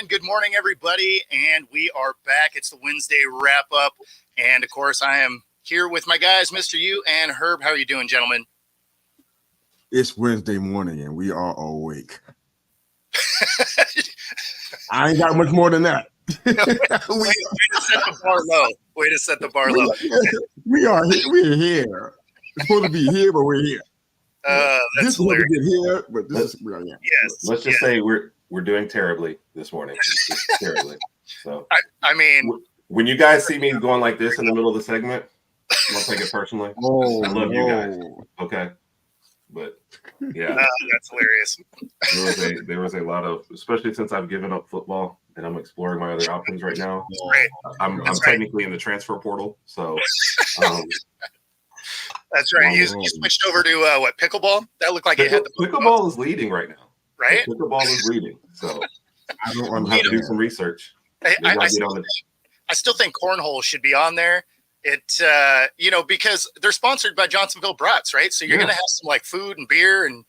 And good morning, everybody. And we are back. It's the Wednesday wrap up. And of course, I am here with my guys, Mr. Yu and Herb. How are you doing, gentlemen? It's Wednesday morning and we are awake. I ain't got much more than that. Way to set the bar low. Way to set the bar low. We're here. We're supposed to be here, but we're here. That's hilarious. Get here, but this is yes. Let's just say we're doing terribly this morning. Just terribly. So I mean, when you guys see me going like this in the middle of the segment, don't take it personally. I love you guys. Okay, but yeah, that's hilarious. There was a lot of, especially since I've given up football and I'm exploring my other options right now. Right. I'm technically in the transfer portal, so. That's right. You switched over to what, pickleball? That looked like it had the pickleball is leading right now. Right? Pickleball is leading. So I don't I'm going to do some research. I still think cornhole should be on there. It because they're sponsored by Johnsonville Brats, right? So you're going to have some like food and beer and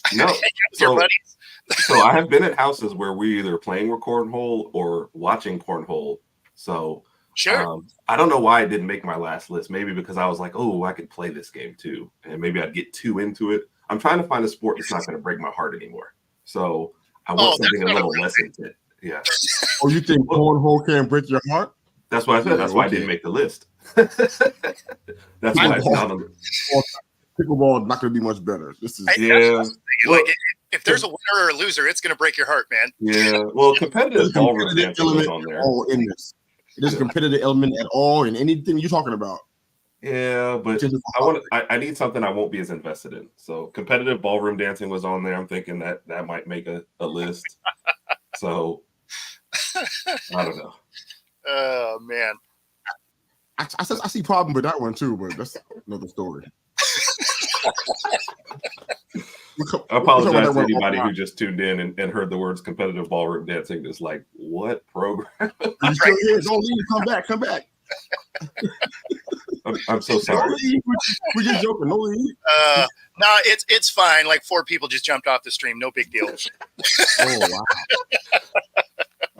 hang out with your buddies. So I have been at houses where we're either playing with cornhole or watching cornhole. So sure. I don't know why it didn't make my last list. Maybe because I was like, oh, I could play this game too. And maybe I'd get too into it. I'm trying to find a sport that's not going to break my heart anymore. So I want something a little less intense. Yeah. Oh, you think cornhole can break your heart? That's what I said. That's why I didn't make the list. That's why it's not on the pickleball is not going to be much better. This is if there's a winner or a loser, it's going to break your heart, man. Yeah. Well, competitive ballroom dancing was on there. In this. There's a competitive element at all in anything you're talking about. Yeah, but I need something I won't be as invested in. So competitive ballroom dancing was on there. I'm thinking that might make a list. So I don't know. Oh man. I see problem with that one too, but that's another story. I apologize to anybody who just tuned in and heard the words competitive ballroom dancing. It's like, what program? You still here? Don't leave. Come back. I'm so sorry. We're just joking. Don't leave. No, it's fine. Like 4 people just jumped off the stream. No big deal. Oh wow.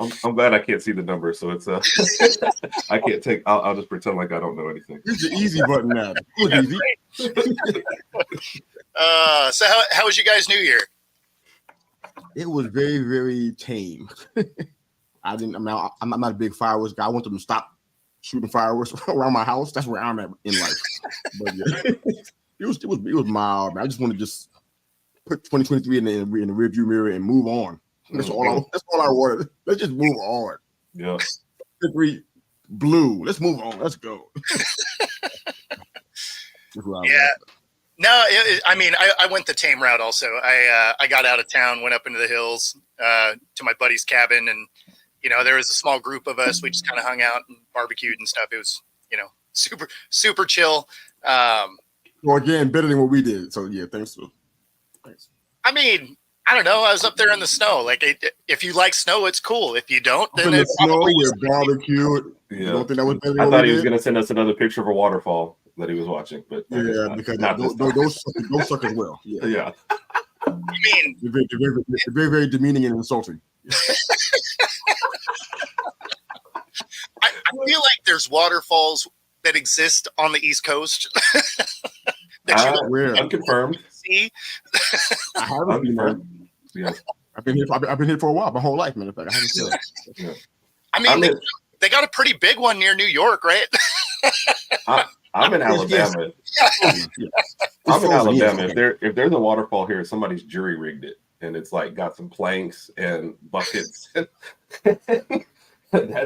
I'm glad I can't see the number, so it's I can't take. I'll just pretend like I don't know anything. It's the easy button now. It was easy. So how was you guys' New Year? It was very, very tame. I'm not a big fireworks guy. I want them to stop shooting fireworks around my house. That's where I'm at in life. But yeah, it was mild. Man. I just want to just put 2023 in the rearview mirror and move on. That's all I wanted. Let's just move on. Yeah. Blue. Let's move on. Let's go. Yeah. No, I went the tame route also. I got out of town, went up into the hills to my buddy's cabin, and there was a small group of us. We just kind of hung out and barbecued and stuff. It was super super chill. Well, again, better than what we did. So yeah, thanks. I mean, I don't know. I was up there in the snow. Like, if you like snow, it's cool. If you don't, then it's probably barbecued. Yeah. You don't think that was better? I thought he was going to send us another picture of a waterfall that he was watching, but yeah, because those suck as well. Yeah. I mean, they're very, very demeaning and insulting. I feel like there's waterfalls that exist on the East Coast. I'm confirmed. See, I haven't confirmed. Yeah, I've been here for a while, my whole life, man. In fact, I haven't seen it. I mean, they got a pretty big one near New York, right? I'm in Alabama. Yes. I'm in Alabama. If there's a waterfall here, somebody's jury rigged it, and it's like got some planks and buckets, that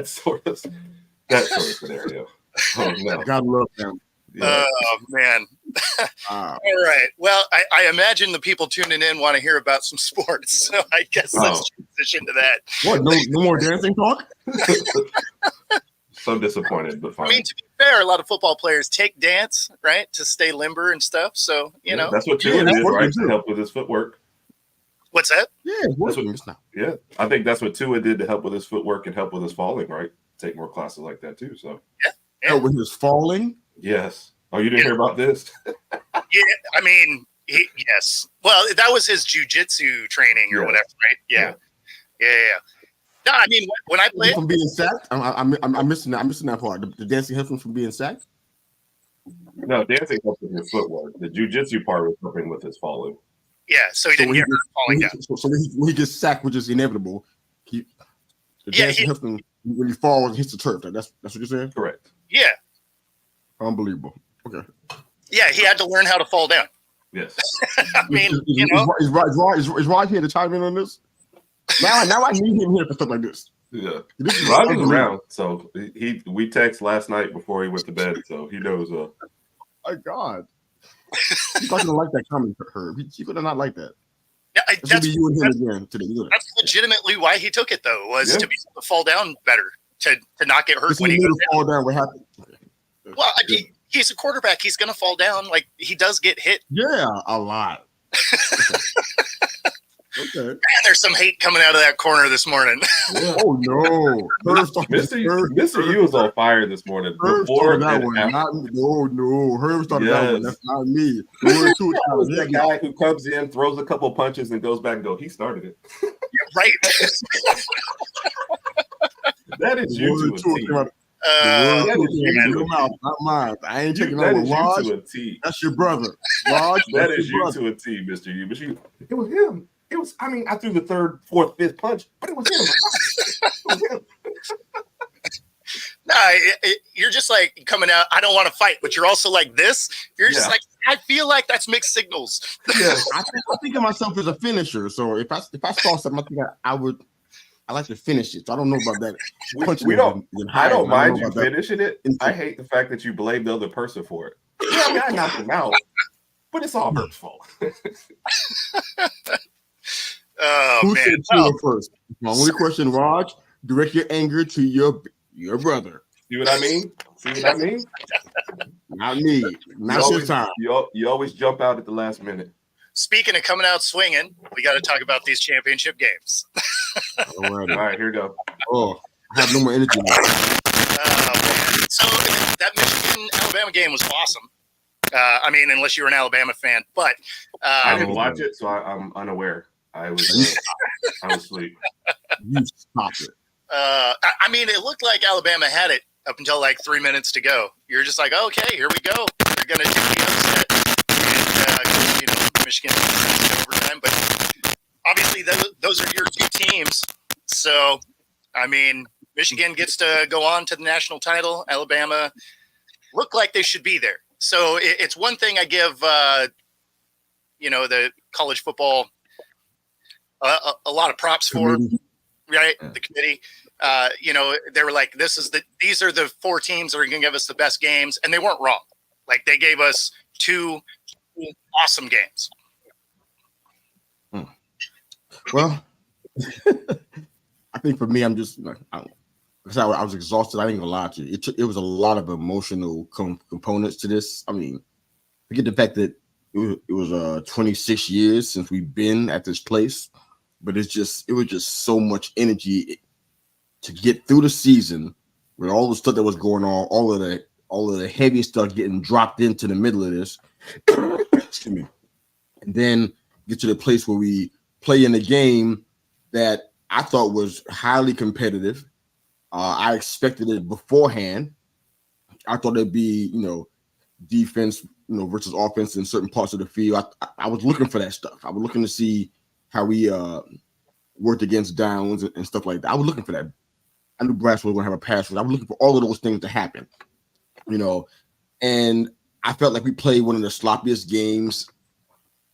sort of scenario. Oh no, God love them. Yeah. Oh man. All right. Well, I imagine the people tuning in want to hear about some sports, so I guess let's transition to that. What? No more dancing talk? So disappointed, but fine. I mean, to be fair, a lot of football players take dance, right, to stay limber and stuff. So that's what Tua did, right, to help with his footwork. What's that? Yeah, I think that's what Tua did to help with his footwork and help with his falling, right? Take more classes like that too. So help with his falling. Yes. Oh, you didn't hear about this? Yeah, I mean, yes. Well, that was his jujitsu training or whatever, right? Yeah. No, I mean, when I play from being sacked, I'm missing that. I'm missing that part. The dancing helps him from being sacked. No, dancing helps with his footwork. The jujitsu part was helping with his falling. yeah, so he didn't get hurt falling down. So when he gets sacked, which is inevitable, the dancing helps him when he falls and hits the turf. That's what you're saying? Correct. Yeah, Unbelievable. Okay. yeah, he had to learn how to fall down. Yes. I mean, is Rod here to chime in on this? Now I need him here for stuff like this. Yeah. This Rod was around, so we text last night before he went to bed, so he knows. My God. He's not gonna like that comment, Herb. He's gonna not like that. Yeah, It's gonna be you and him again today. that's legitimately why he took it, though, was to be able to fall down better, to not get hurt when he goes down. Fall down. What happened? Well, I mean, he's a quarterback. He's going to fall down. Like, he does get hit. Yeah, a lot. Okay. Man, there's some hate coming out of that corner this morning. Yeah. Oh no, Mr. U was on fire this morning. Herb Before started that and one. after. No. Herb started that one. That's not me. That was the guy who comes in, throws a couple punches, and goes back and go. He started it. Right. That is you to a T. Your mouth, not mine. I ain't taking that with Raj. That's your brother. Raj, that is you to a T, Mr. U. But it was him. It was. I mean, I threw the third, fourth, fifth punch, but it was him. It was him. Nah, you're just like coming out. I don't want to fight, but you're also like this. You're just like, I feel like that's mixed signals. Yeah, I think of myself as a finisher. So if I saw something, I think I would. I like to finish it. So I don't know about that. We don't. I don't mind you finishing it. I hate the fact that you blame the other person for it. Yeah, I mean, I knocked him out, but it's all Herb's fault. Oh, Who man. said Tua first? My only question, Raj. Direct your anger to your brother. See what I mean? Not me. Not your time. You always jump out at the last minute. Speaking of coming out swinging, we got to talk about these championship games. All right, here we go. Oh, I have no more energy now. So that Michigan-Alabama game was awesome. I mean, unless you're an Alabama fan, but I didn't watch it, so I'm unaware. I was asleep. You stop it. I mean, it looked like Alabama had it up until like 3 minutes to go. You're just like, okay, here we go. They're going to do the upset. And, Michigan in overtime. But obviously, those are your two teams. So, I mean, Michigan gets to go on to the national title. Alabama look like they should be there. So it's one thing I give, the college football a lot of props for, right? The committee, they were like, these are the four teams that are going to give us the best games. And they weren't wrong. Like, they gave us two awesome games. Well, I think for me, I'm just because I was exhausted. I ain't gonna lie to you. It was a lot of emotional components to this. I mean, forget the fact that it was 26 years since we've been at this place, but it was just so much energy to get through the season with all the stuff that was going on, all of the heavy stuff getting dropped into the middle of this. Excuse me, and then get to the place where we play in a game that I thought was highly competitive. I expected it beforehand. I thought it'd be, defense, versus offense in certain parts of the field. I was looking for that stuff. I was looking to see how we worked against downs and stuff like that. I was looking for that. I knew Brass was going to have a pass rush. I was looking for all of those things to happen, and I felt like we played one of the sloppiest games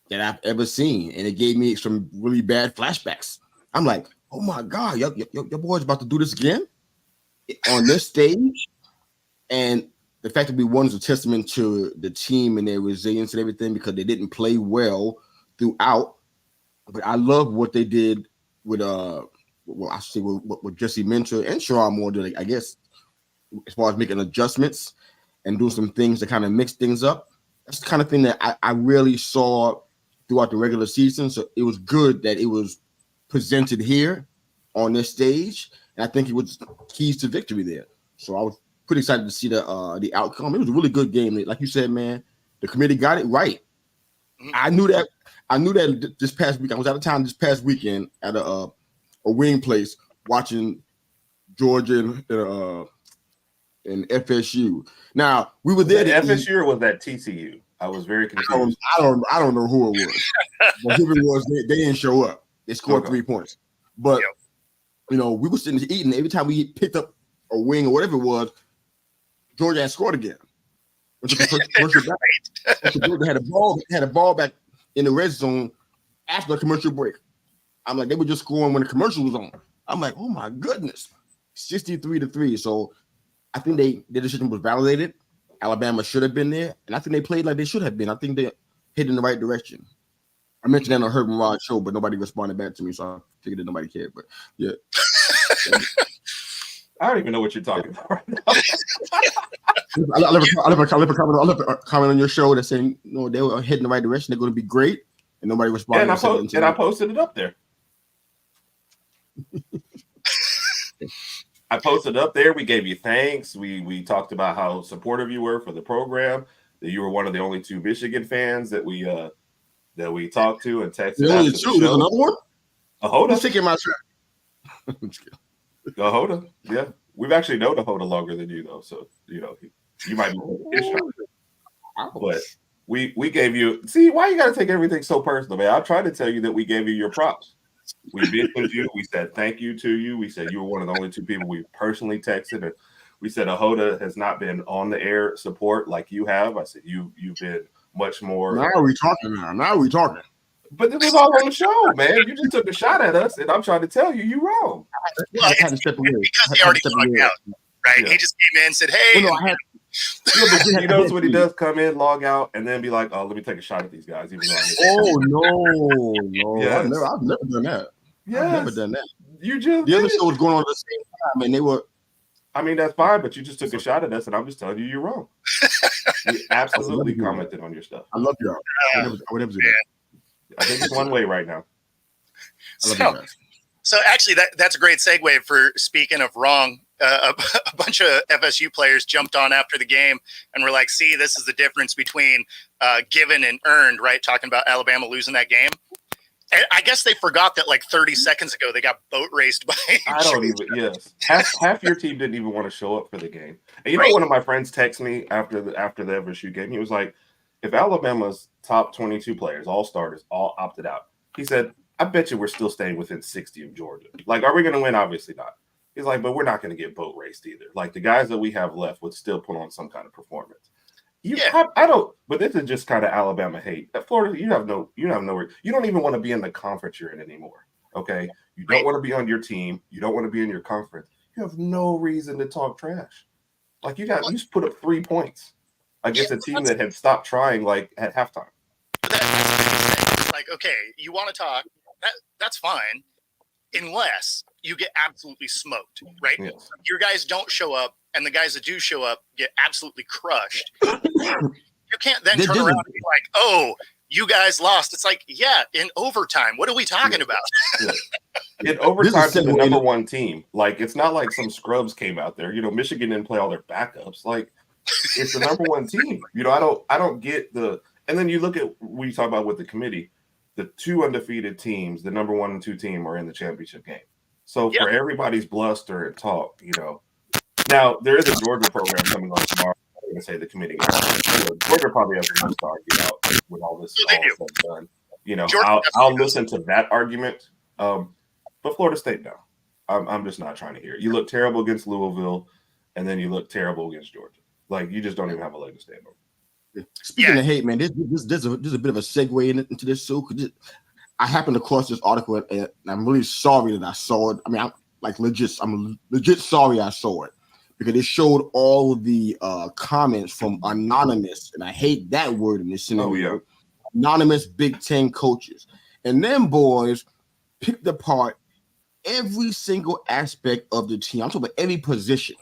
that I've ever seen, and it gave me some really bad flashbacks. I'm like, oh my God, your boy's about to do this again on this stage. And the fact that we won is a testament to the team and their resilience and everything, because they didn't play well throughout. But I love what they did with what Jesse Minter and Sherrod Moore did, I guess, as far as making adjustments and doing some things to kind of mix things up. That's the kind of thing that I really saw throughout the regular season. So it was good that it was presented here on this stage, and I think it was keys to victory there. So I was pretty excited to see the outcome. It was a really good game. Like you said, man, the committee got it right. I knew that this past week. I was out of town this past weekend at a wing place watching Georgia and FSU. Now we were there. Was that FSU or was that TCU? I was very confused. I don't know who it was, but whoever it was, they didn't show up. They scored 3 points, but we were sitting there eating. Every time we picked up a wing or whatever it was, Georgia had scored again. Georgia had a ball back in the red zone after the commercial break. I'm like, they were just scoring when the commercial was on. I'm like, oh my goodness, 63-3. So I think their decision was validated. Alabama should have been there, and I think they played like they should have been. I think they hit in the right direction. I mentioned that on Herb and Rod's show, but nobody responded back to me, so I figured that nobody cared. But yeah. I don't even know what you're talking about right now. I left a comment on your show that saying, they were heading the right direction. They're going to be great, and nobody responded. And I posted it up there. I posted up there. We gave you thanks. We talked about how supportive you were for the program. That you were one of the only 2 Michigan fans that we talked to and texted. There's another one. Ahoda. I'm taking my shot. Ahoda. Yeah, we've actually known Ahoda longer than you though, so you might be his shot. But we gave you. See, why you got to take everything so personal, man? I tried to tell you that we gave you your props. We mentioned you. We said thank you to you. We said you were one of the only 2 people we personally texted, and we said Ahoda has not been on the air support like you have. I said you've been much more. Now we talking. But this was all on the show, man. You just took a shot at us, and I'm trying to tell you you're wrong. I had to step away because he already logged out, right? Yeah. He just came in and said, "Hey." He knows when he does come in, log out, and then be like, "Oh, let me take a shot at these guys." Even though no, yes. I've never done that. Yes. I've never done that. You just the other show was going on at the same time, and they were. I mean, that's fine, but you just took a shot at us, and I'm just telling you you're wrong. We absolutely commented on your stuff. I love y'all. I would never do that. I think it's one way right now. So actually, that's a great segue for speaking of wrong. A bunch of FSU players jumped on after the game and were like, see, this is the difference between given and earned, right? Talking about Alabama losing that game. And I guess they forgot that like 30 seconds ago, they got boat raced by. I don't even, yes. Half your team didn't even want to show up for the game. And you know, one of my friends texted me after the FSU game. He was like, if Alabama's top 22 players, all starters, all opted out, he said, I bet you we're still staying within 60 of Georgia. Like, are we going to win? Obviously not. He's like, but we're not going to get boat raced either. Like, the guys that we have left would still put on some kind of performance. I don't, but this is just kind of Alabama hate. At Florida, you don't even want to be in the conference you're in anymore. Okay. You don't want to be on your team. You don't want to be in your conference. You have no reason to talk trash. Like, you just put up 3 points against a team that had stopped trying like at halftime. It's like, okay, you want to talk, that's fine, unless you get absolutely smoked, right? Yes. Your guys don't show up, and the guys that do show up get absolutely crushed. You can't then turn around and be like, oh, you guys lost. It's like, yeah, in overtime. What are we talking about? Yeah. In overtime, to the number one team. Like, it's not like some scrubs came out there. You know, Michigan didn't play all their backups. Like, it's the number one team. You know, I don't get the. And then you look at what you talk about with the committee. The 2 undefeated teams, the number 1 and 2 team, are in the championship game. So for everybody's bluster and talk, you know. Now there is a Georgia program coming on tomorrow. I'm going to say the committee. Georgia probably has the most to argue out when all this is all done. You know, I'll listen to that argument. But Florida State, no, I'm just not trying to hear it. You look terrible against Louisville, and then you look terrible against Georgia. Like, you just don't even have a leg to stand on. Speaking of hate, man, there's a bit of a segue into this too. I happened across this article, and I'm really sorry that I saw it. I mean, I'm legit sorry I saw it, because it showed all of the comments from anonymous, and I hate that word in this scenario. Oh, yeah. Anonymous Big Ten coaches, and them boys picked apart every single aspect of the team. I'm talking about every position.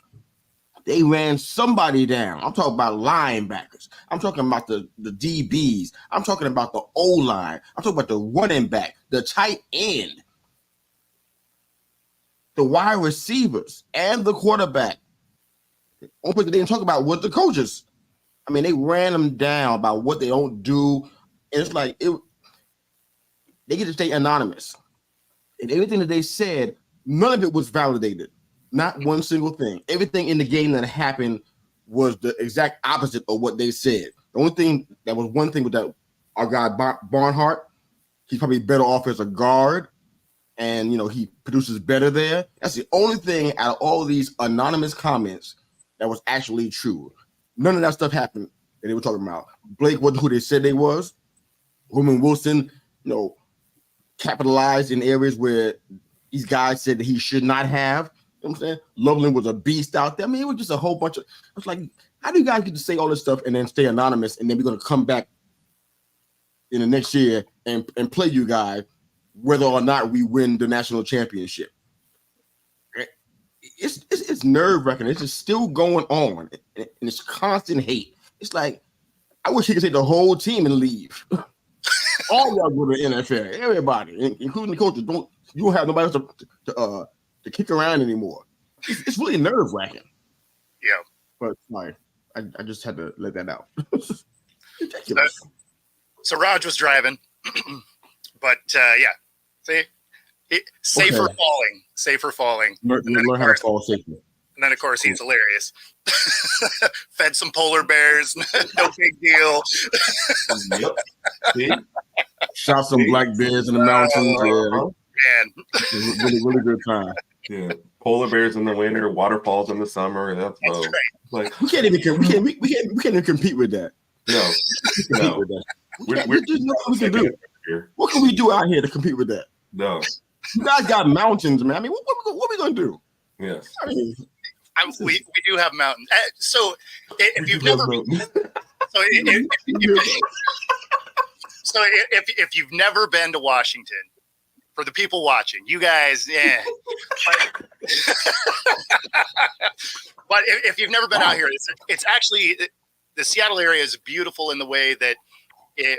They ran somebody down. I'm talking about linebackers. I'm talking about the DBs. I'm talking about the O-line. I'm talking about the running back, the tight end, the wide receivers, and the quarterback. The only person they didn't talk about was the coaches. I mean, they ran them down about what they don't do. And it's like, they get to stay anonymous. And everything that they said, none of it was validated. Not one single thing. Everything in the game that happened was the exact opposite of what they said. The only thing that was one thing with that our guy Barnhart, he's probably better off as a guard, and he produces better there. That's the only thing out of all of these anonymous comments that was actually true. None of that stuff happened that they were talking about. Blake wasn't who they said they was. Roman Wilson, capitalized in areas where these guys said that he should not have. You know what I'm saying? Loveland was a beast out there. I mean, it was just a whole bunch of. It's like, how do you guys get to say all this stuff and then stay anonymous, and then we're going to come back in the next year and play you guys, whether or not we win the national championship? It's nerve wracking. It's just still going on, and it's constant hate. It's like, I wish he could take the whole team and leave. All y'all go to the NFL, everybody, including the coaches. You don't have nobody else to kick around anymore. It's really nerve wracking. Yeah, but sorry, I just had to let that out. Ridiculous. So Raj was driving, but see, safer falling. Learn how to fall safely. And then, of course, he's hilarious. Fed some polar bears, no big deal. Yep. See? Shot some black bears in the mountains. Man, really good time. Yeah, polar bears in the winter, waterfalls in the summer. That's right. Like we can't even compete with that. No. There's nothing we can do. What can we do out here to compete with that? No. You guys got mountains, man. I mean, what are we gonna do? Yes. I mean, we do have mountains. So if you've never been, if you've never been to Washington, for the people watching, you guys, but if you've never been out here, it's actually, the Seattle area is beautiful in the way that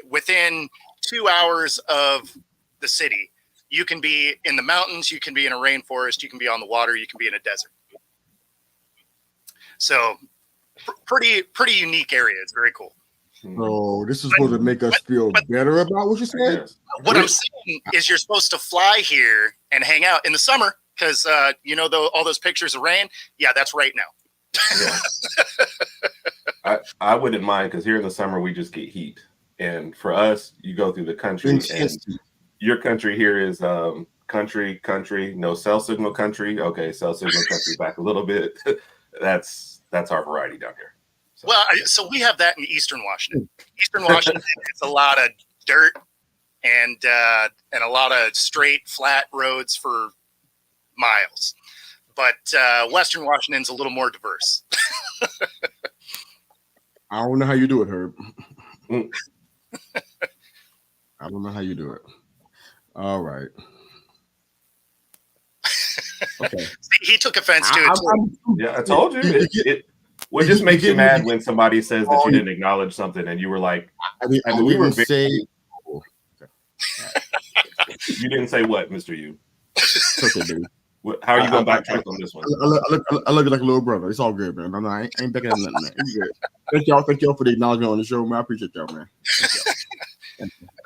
within 2 hours of the city, you can be in the mountains, you can be in a rainforest, you can be on the water, you can be in a desert. So pretty unique area. It's very cool. So this is supposed to make us feel better about what you're saying? What I'm saying is you're supposed to fly here and hang out in the summer because, all those pictures of rain. Yeah, that's right now. Yeah. I wouldn't mind because here in the summer, we just get heat. And for us, you go through the country and your country here is country, no cell signal country. Okay, cell signal country back a little bit. That's our variety down here. So we have that in Eastern Washington. Eastern Washington, it's a lot of dirt and a lot of straight, flat roads for miles. But Western Washington's a little more diverse. I don't know how you do it, Herb. I don't know how you do it. All right. Okay. He took offense to it. I told you. What just makes you mad when somebody says that you didn't acknowledge something and you were like, you didn't say what, Mr. Yu? Okay, dude. How are you going to backtrack on this one? I look like a little brother. It's all good, man. I ain't backing up nothing, man. It's good. Thank y'all for the acknowledgement on the show, man. I appreciate y'all, man.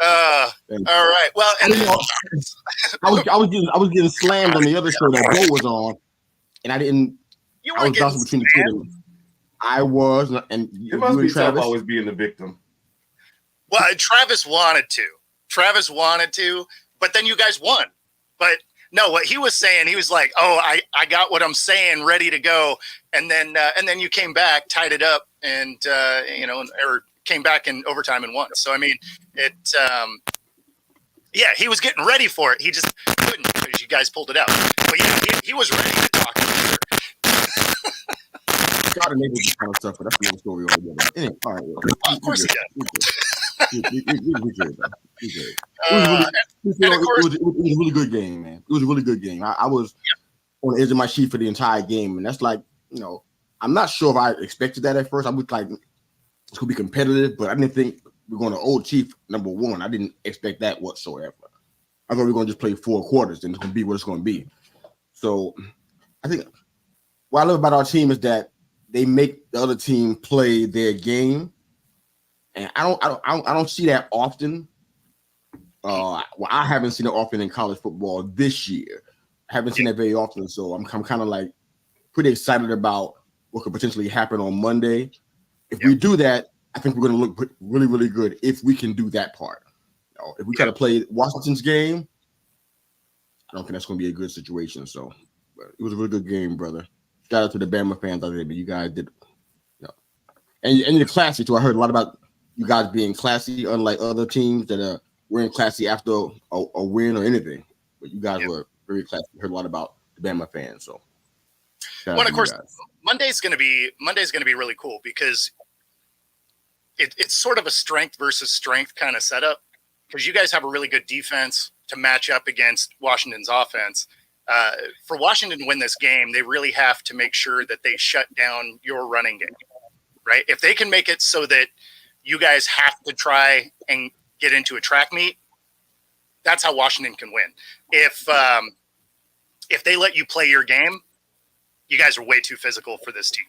All right. Well, and I was getting slammed on the other show that Bo was on, and I didn't. I was bouncing between the two of them. I was, and you must be Travis always being the victim. Well, Travis wanted to, but then you guys won. But no, what he was saying, he was like, "Oh, I got what I'm saying, ready to go," and then you came back, tied it up, and or came back in overtime and won. So I mean, he was getting ready for it. He just couldn't because you guys pulled it out. But yeah, he was ready to talk. God enables this kind of stuff, but that's another story altogether. Anyway, all right, well, of course he does. It was a really good game, man. It was a really good game. I was on the edge of my seat for the entire game, and that's like, I'm not sure if I expected that at first. I was like, it's gonna be competitive, but I didn't think we're going to Old Chief number one. I didn't expect that whatsoever. I thought we were going to just play 4 quarters and it's going to be what it's going to be. So I think what I love about our team is that they make the other team play their game, and I don't see that often. Well, I haven't seen it often in college football this year. I haven't seen that very often, so I'm kind of like pretty excited about what could potentially happen on Monday. If we do that, I think we're going to look really, really good if we can do that part. If we try to play Washington's game, I don't think that's going to be a good situation. So, but it was a really good game, brother. Shout out to the Bama fans out there, but you guys did, and you're classy too. I heard a lot about you guys being classy, unlike other teams that weren't classy after a win or anything. But you guys were very classy. I heard a lot about the Bama fans. So, well, of course, Monday's going to be really cool because it's sort of a strength versus strength kind of setup, because you guys have a really good defense to match up against Washington's offense. For Washington to win this game, they really have to make sure that they shut down your running game, right? If they can make it so that you guys have to try and get into a track meet, that's how Washington can win. If they let you play your game, you guys are way too physical for this team.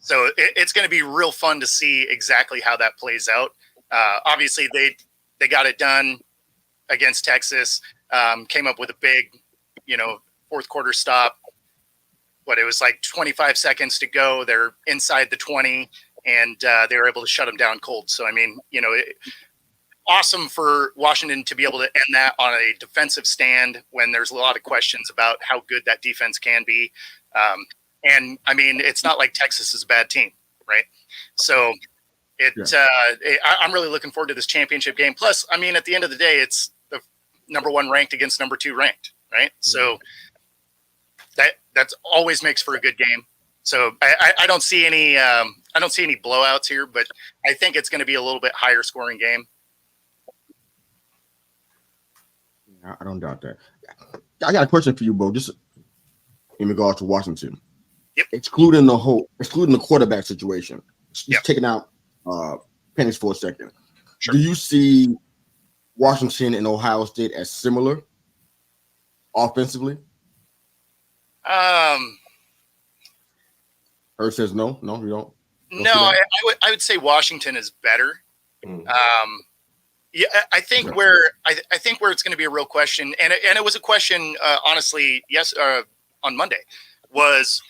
So it's going to be real fun to see exactly how that plays out. Obviously, they got it done against Texas, came up with a big, fourth quarter stop. It was like 25 seconds to go. They're inside the 20, and they were able to shut them down cold. So, I mean, awesome for Washington to be able to end that on a defensive stand when there's a lot of questions about how good that defense can be. And I mean, it's not like Texas is a bad team, right? So I'm really looking forward to this championship game. Plus, I mean, at the end of the day, it's the number 1 ranked against number 2 ranked, right? So that always makes for a good game. So I don't see any blowouts here, but I think it's going to be a little bit higher scoring game. I don't doubt that. I got a question for you, Bo, just in regards to Washington. Yep. Excluding the quarterback situation, just taking out Penix for a second. Sure. Do you see Washington and Ohio State as similar offensively? Herb says no, you don't. No, I would say Washington is better. Yeah, I think where it's going to be a real question, and it was a question, honestly, on Monday, was,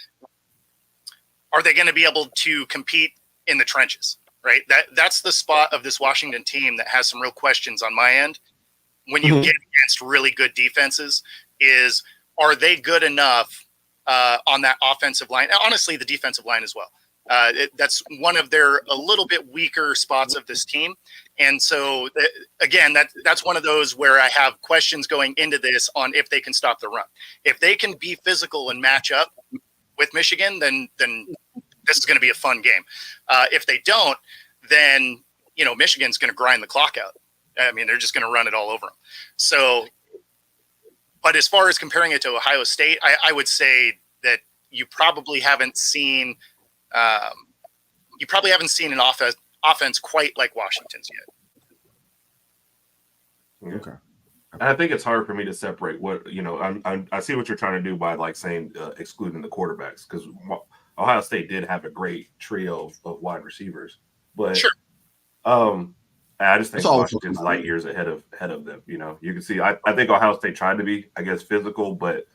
are they going to be able to compete in the trenches? Right, that's the spot of this Washington team that has some real questions on my end. When you get against really good defenses, are they good enough on that offensive line? Honestly, the defensive line as well. That's one of their a little bit weaker spots of this team. And so, again, that's one of those where I have questions going into this on if they can stop the run. If they can be physical and match up with Michigan, then this is going to be a fun game. If they don't, then, Michigan's going to grind the clock out. I mean, they're just going to run it all over them. So, but as far as comparing it to Ohio State, I would say that you probably haven't seen an offense quite like Washington's yet. Okay. I think it's hard for me to separate what, I see what you're trying to do by like saying excluding the quarterbacks, because Ohio State did have a great trio of wide receivers, but sure. I just think Washington's light years ahead of them. You can see, I think Ohio State tried to be, I guess, physical, but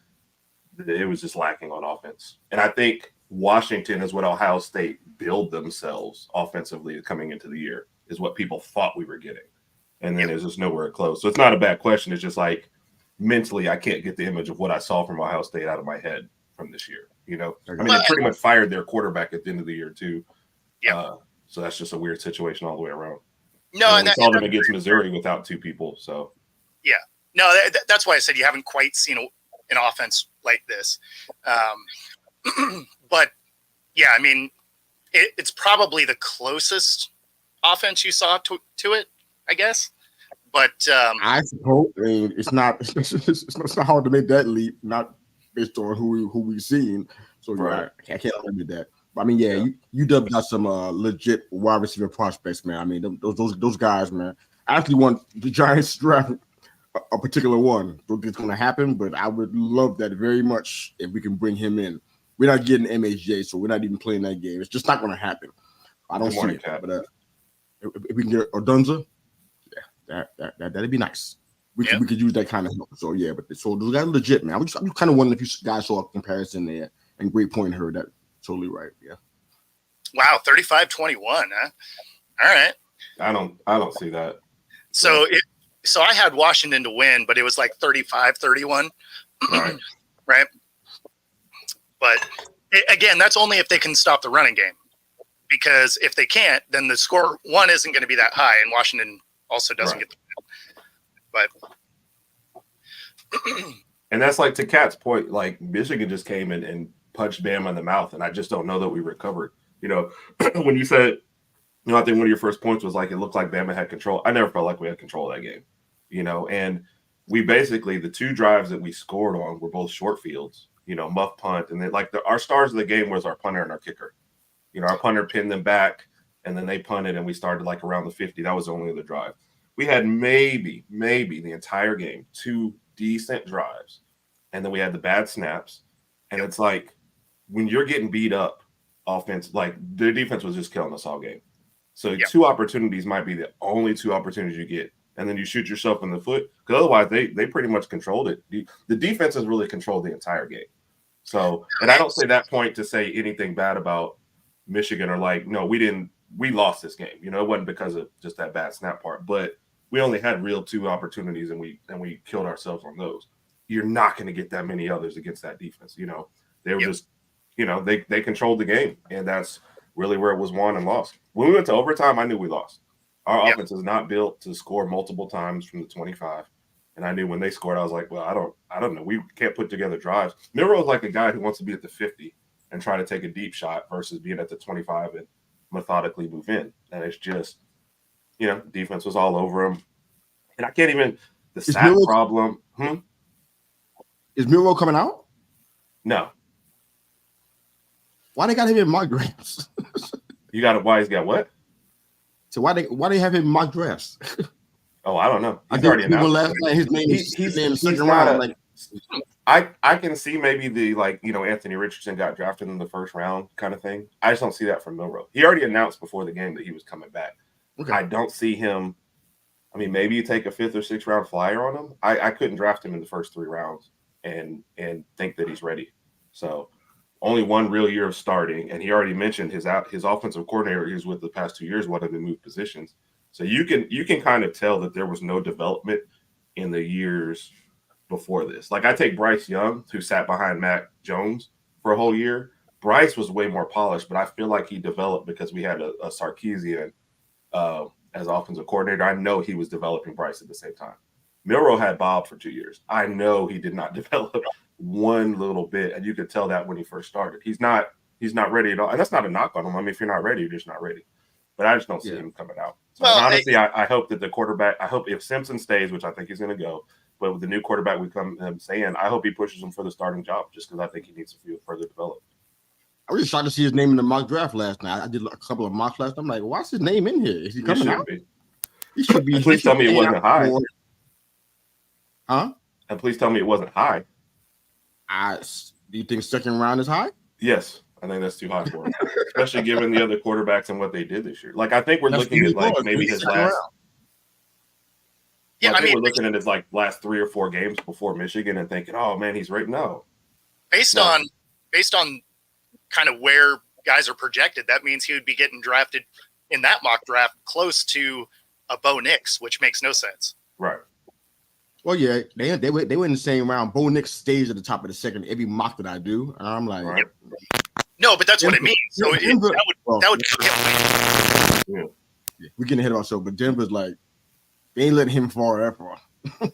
it was just lacking on offense. And I think Washington is what Ohio State build themselves offensively coming into the year, is what people thought we were getting. And then it's just nowhere close. So it's not a bad question. It's just like mentally, I can't get the image of what I saw from Ohio State out of my head from this year. I mean, they pretty much fired their quarterback at the end of the year too. Yeah. So that's just a weird situation all the way around. No, and we saw them against Missouri without 2 people. So yeah, no, that's why I said you haven't quite seen an offense like this. But yeah, I mean, it's probably the closest offense you saw to it, I guess. But I suppose, I mean, it's not hard to make that leap, not based on who we've seen. So right. I can't argue that. But I mean, you got some legit wide receiver prospects, man. I mean, those guys, man. I actually want the Giants to draft a particular one. Don't think it's going to happen, but I would love that very much if we can bring him in. We're not getting MHJ, so we're not even playing that game. It's just not going to happen. I don't see it. But if we can get Odunze, that'd be nice. We could use that kind of help. So yeah, but so those guys are legit, man. I'm just kind of wondering if you guys saw a comparison there And great point, her. That totally right. Yeah. Wow, 35-21, huh? All right. I don't see that. So I had Washington to win, but it was like 35-31. Right. Right. But again, that's only if they can stop the running game. Because if they can't, then the score one isn't going to be that high, and Washington also doesn't get the win. But and that's like to Kat's point, like Michigan just came in and punched Bama in the mouth, and I just don't know that we recovered. You know, when you said, you know, I think one of your first points was like it looked like Bama had control. I never felt like we had control of that game. You know, and we basically the two drives that we scored on were both short fields. You know, muff punt, and then like our stars of the game was our punter and our kicker. You know, our punter pinned them back, and then they punted, and we started like around the 50. That was the only other drive. We had maybe the entire game 2 decent drives, and then we had the bad snaps. And it's like when you're getting beat up offense, like their defense was just killing us all game. So 2 opportunities might be the only 2 opportunities you get, and then you shoot yourself in the foot because otherwise they pretty much controlled it. The defense has really controlled the entire game. So, and I don't say that point to say anything bad about Michigan or like, no, we lost this game. You know, it wasn't because of just that bad snap part, but we only had real 2 opportunities and we killed ourselves on those. You're not going to get that many others against that defense. You know, they were just, you know, they controlled the game, and that's really where it was won and lost. When we went to overtime, I knew we lost. Our offense is not built to score multiple times from the 25. And I knew when they scored, I was like, well, I don't know. We can't put together drives. Milroe is like a guy who wants to be at the 50 and try to take a deep shot versus being at the 25 and methodically move in. And it's just, you know, defense was all over him. And I can't even – the sack problem. Is Milroe coming out? No. Why they got him in mock drafts? Why he's got what? So why they have him in mock drafts? Oh, I don't know. He's already announced last night. His name is second round. I can see maybe the like, you know, Anthony Richardson got drafted in the first round kind of thing. I just don't see that from Milroe. He already announced before the game that he was coming back. Okay. I don't see him. I mean, maybe you take a 5th or 6th round flyer on him. I couldn't draft him in the first 3 rounds and think that he's ready. So only 1 real year of starting, and he already mentioned his offensive coordinator he was with the past 2 years wanted to move positions. So you can kind of tell that there was no development in the years before this. Like I take Bryce Young, who sat behind Mac Jones for a whole year. Bryce was way more polished, but I feel like he developed because we had a Sarkisian as offensive coordinator. I know he was developing Bryce at the same time. Milroe had Bob for 2 years. I know he did not develop one little bit, and you could tell that when he first started. He's not ready at all, and that's not a knock on him. I mean, if you're not ready, you're just not ready. But I just don't see him coming out. So honestly, I hope that the quarterback. I hope if Simpson stays, which I think he's going to go, but with the new quarterback we come saying, I hope he pushes him for the starting job, just because I think he needs to further develop. I was just shocked to see his name in the mock draft last night. I did a couple of mocks last night. I'm like, why's his name in here? Is he coming out? He should be. Please tell me it wasn't high. Huh? And please tell me it wasn't high. Do you think second round is high? Yes. I think that's too high for him, especially given the other quarterbacks and what they did this year. Like, I think we're looking at like maybe his last. Yeah, I think we're looking at his like last 3 or 4 games before Michigan and thinking, oh man, he's right now. Based on kind of where guys are projected, that means he would be getting drafted in that mock draft close to a Bo Nix, which makes no sense. Right. Well, yeah, they were in the same round. Bo Nix stays at the top of the second every mock that I do, and I'm like, right. No, but that's what it means. So that would yeah. We're getting ahead of ourselves, but Denver's like, they ain't letting him fall ever. But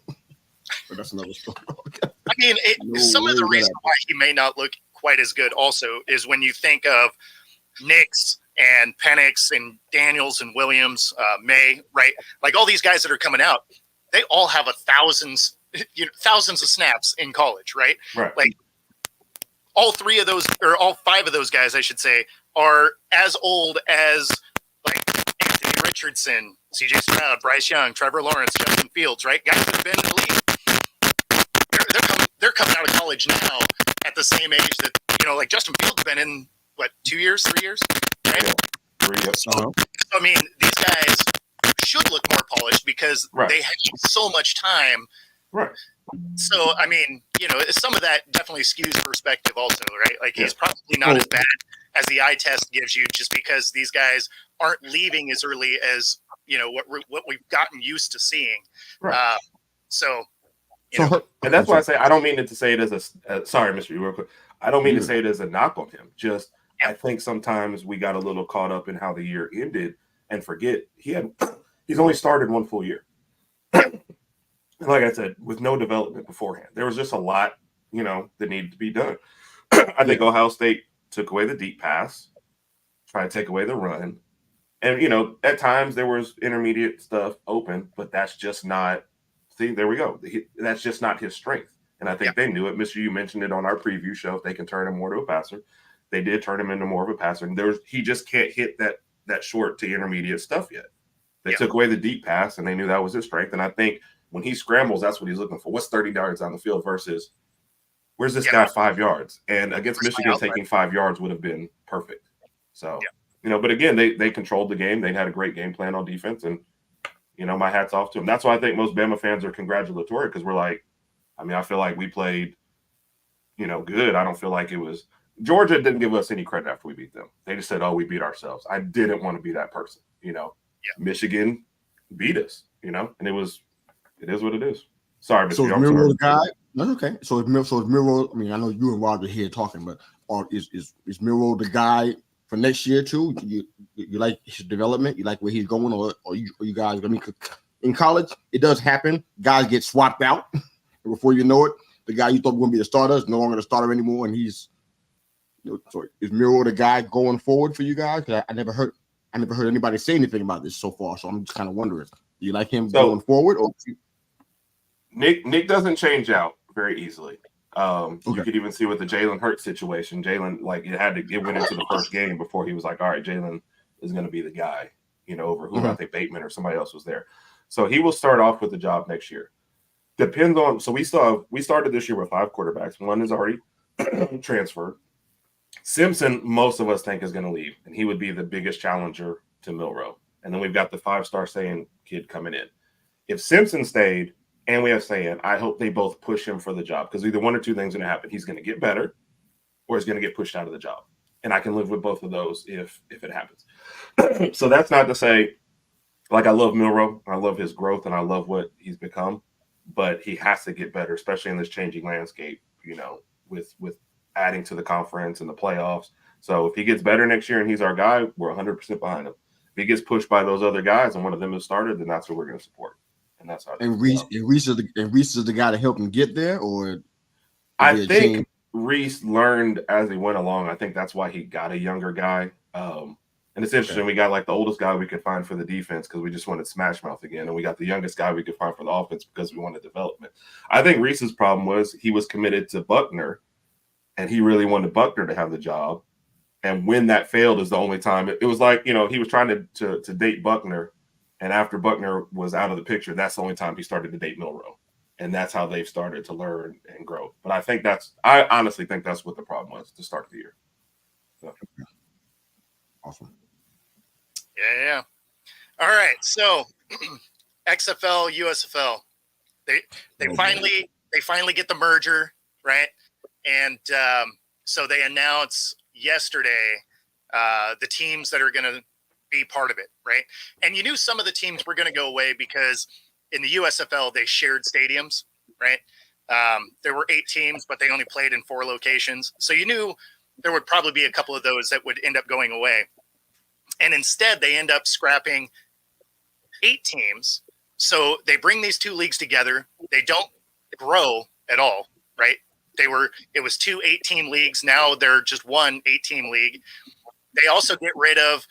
that's another story. I mean, some of the reason why he may not look quite as good also is when you think of Nix and Penix and Daniels and Williams, May, right? Like all these guys that are coming out, they all have thousands of snaps in college, right? Right. Like all 3 of those, or all 5 of those guys, I should say, are as old as like Anthony Richardson, CJ Stroud, Bryce Young, Trevor Lawrence, Justin Fields, right? Guys that have been in the league. They're coming out of college now at the same age that, like Justin Fields been in, 2 years, 3 years? Right? Yeah. 3 years. So, I mean, these guys should look more polished because they have so much time So, I mean, some of that definitely skews perspective also, right? Like he's Yeah. probably not as bad as the eye test gives you just because these guys aren't leaving as early as, what we've gotten used to seeing. Right. So, and that's why I say I don't mean it to say it as sorry, Mr. You real quick. I don't mean to say it as a knock on him. Just I think sometimes we got a little caught up in how the year ended and forget he's only started one full year. Like I said, with no development beforehand, there was just a lot, that needed to be done. I think Ohio State took away the deep pass, tried to take away the run, and at times there was intermediate stuff open, but that's just not. See, there we go. That's just not his strength, and I think they knew it. Mister, you mentioned it on our preview show. If they can turn him more to a passer, they did turn him into more of a passer. And he just can't hit that short to intermediate stuff yet. They took away the deep pass, and they knew that was his strength. And I think when he scrambles, that's what he's looking for. What's 30 yards on the field versus where's this guy 5 yards? And against Michigan, taking 5 yards would have been perfect. So, but again, they controlled the game. They had a great game plan on defense. And, my hat's off to them. That's why I think most Bama fans are congratulatory because we're like, I feel like we played, good. I don't feel like it was – Georgia didn't give us any credit after we beat them. They just said, oh, we beat ourselves. I didn't want to be that person, Michigan beat us, and it is what it is. Sorry, Mr. So is Miro the guy? That's okay. So is Miro. I mean, I know you and Roger here talking, but is Miro the guy for next year too? You like his development? You like where he's going, or you guys? I mean, in college, it does happen. Guys get swapped out, and before you know it, the guy you thought was going to be the starter is no longer the starter anymore, and he's. So is Miro the guy going forward for you guys? Because I never heard anybody say anything about this so far. So I'm just kind of wondering, do you like him going forward, or? Nick doesn't change out very easily. You could even see with the Jalen Hurts situation. Jalen, it went into the first game before he was like, all right, Jalen is going to be the guy, over who I think Bateman or somebody else was there. So he will start off with the job next year. Depends on. So we started this year with 5 quarterbacks. One is already transferred. Simpson, most of us think is going to leave, and he would be the biggest challenger to Milroe. And then we've got the 5-star Saiyan kid coming in. If Simpson stayed, and we have Saiyan, I hope they both push him for the job because either one or two things are going to happen. He's going to get better, or he's going to get pushed out of the job. And I can live with both of those if it happens. So that's not to say, I love Milroe, I love his growth, and I love what he's become, but he has to get better, especially in this changing landscape. With adding to the conference and the playoffs. So if he gets better next year and he's our guy, we're 100% behind him. If he gets pushed by those other guys and one of them is started, then that's what we're going to support. And that's how. And Reese is the guy to help him get there, or I think Reese learned as he went along. I think that's why he got a younger guy. And it's interesting. We got the oldest guy we could find for the defense because we just wanted Smash Mouth again, and we got the youngest guy we could find for the offense because we wanted development. I think Reese's problem was he was committed to Buckner. And he really wanted Buckner to have the job. And when that failed is the only time. It was he was trying to date Buckner. And after Buckner was out of the picture, that's the only time he started to date Milroe. And that's how they've started to learn and grow. But I honestly think that's what the problem was to start the year. So. Awesome. Yeah. All right. So XFL, USFL, they finally get the merger, right? And so they announced yesterday the teams that are going to be part of it, right? And you knew some of the teams were going to go away because in the USFL, they shared stadiums, right? There were 8 teams, but they only played in 4 locations. So you knew there would probably be a couple of those that would end up going away. And instead, they end up scrapping 8 teams. So they bring these 2 leagues together. They don't grow at all, right? It was 2 8-team leagues. Now they're just 1 8-team league. They also get rid of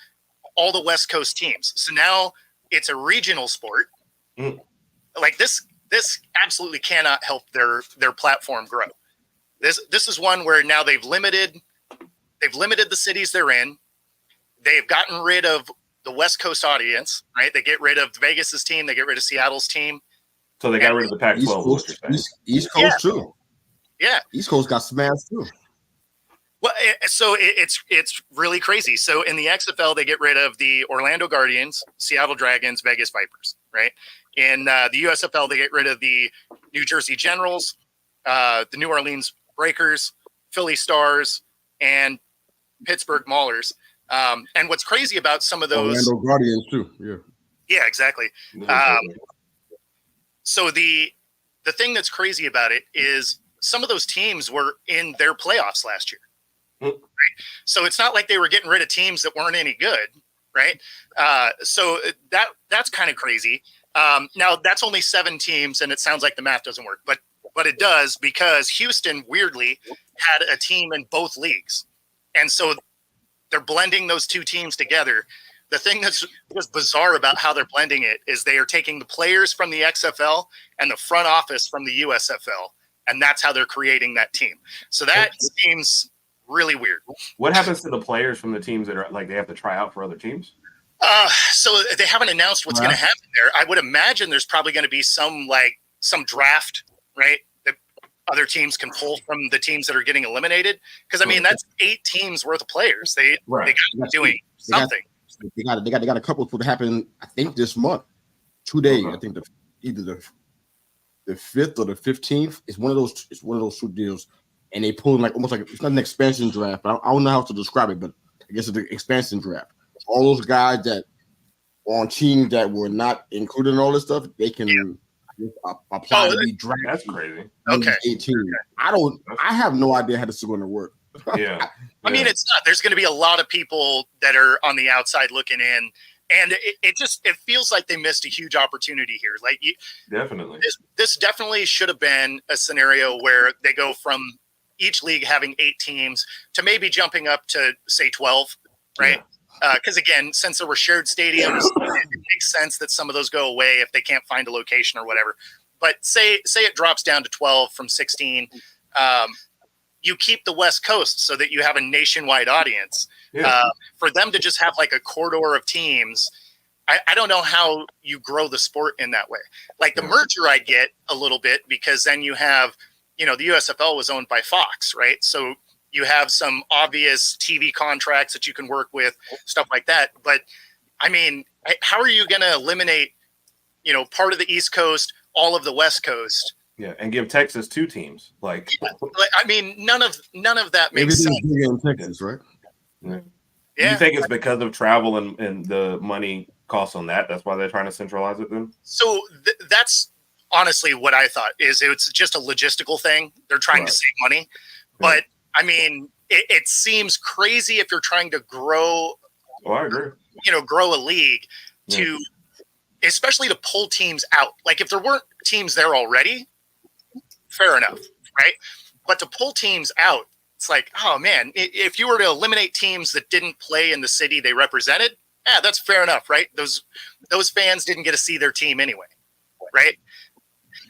all the West Coast teams. So now it's a regional sport. This absolutely cannot help their platform grow. This is one where now they've limited the cities they're in. They've gotten rid of the West Coast audience, right? They get rid of Vegas's team. They get rid of Seattle's team. So they got rid of the Pac-12. East Coast too. Yeah, East Coast got smashed too. Well, so it's really crazy. So in the XFL, they get rid of the Orlando Guardians, Seattle Dragons, Vegas Vipers, right? In the USFL, they get rid of the New Jersey Generals, the New Orleans Breakers, Philly Stars, and Pittsburgh Maulers. And what's crazy about some of those, Orlando Guardians too. yeah, exactly. So the thing that's crazy about it is some of those teams were in their playoffs last year. Right? So it's not like they were getting rid of teams that weren't any good, right? So that's kind of crazy. Now that's only 7 teams, and it sounds like the math doesn't work, but it does, because Houston weirdly had a team in both leagues, and so they're blending those 2 teams together. The thing that's just bizarre about how they're blending it is they are taking the players from the XFL and the front office from the USFL, and that's how they're creating that team. So that seems really weird. What happens to the players from the teams that are like they have to try out for other teams? So they haven't announced what's going to happen there. I would imagine there's probably going to be some draft, right? That other teams can pull from the teams that are getting eliminated. Because I mean, that's 8 teams worth of players. They got to be doing something. They got a couple that happen, I think, this month. 2 days. I think either the 5th or the 15th. It's one of those 2 deals. And they pull almost like it's not an expansion draft, but I don't know how to describe it, but I guess it's an expansion draft. All those guys that are on teams that were not included in all this stuff, they can apply to be drafted. That's crazy. Okay. 18. I have no idea how this is going to work. Yeah. I mean, it's not. There's going to be a lot of people that are on the outside looking in, and it feels like they missed a huge opportunity here. Like, definitely, this definitely should have been a scenario where they go from each league having 8 teams to maybe jumping up to say 12, right? Because again, since there were shared stadiums, it makes sense that some of those go away if they can't find a location or whatever. But say it drops down to 12 from 16. You keep the West Coast so that you have a nationwide audience. For them to just have like a corridor of teams, I don't know how you grow the sport in that way. Like the merger I get a little bit, because then you have, the USFL was owned by Fox, right? So you have some obvious TV contracts that you can work with, stuff like that. But I mean, how are you going to eliminate, part of the East Coast, all of the West Coast? Yeah, and give Texas 2 teams. I mean, none of that makes sense. Maybe in Texas, right? Yeah. You think it's because of travel and the money costs on that? That's why they're trying to centralize it then? So that's honestly what I thought. It's just a logistical thing. They're trying to save money. But I mean, it seems crazy if you're trying to grow. Oh, I agree. Grow a league to, especially to pull teams out. Like if there weren't teams there already, fair enough, right? But to pull teams out, it's like, oh man, if you were to eliminate teams that didn't play in the city they represented, that's fair enough, right? Those fans didn't get to see their team anyway, right?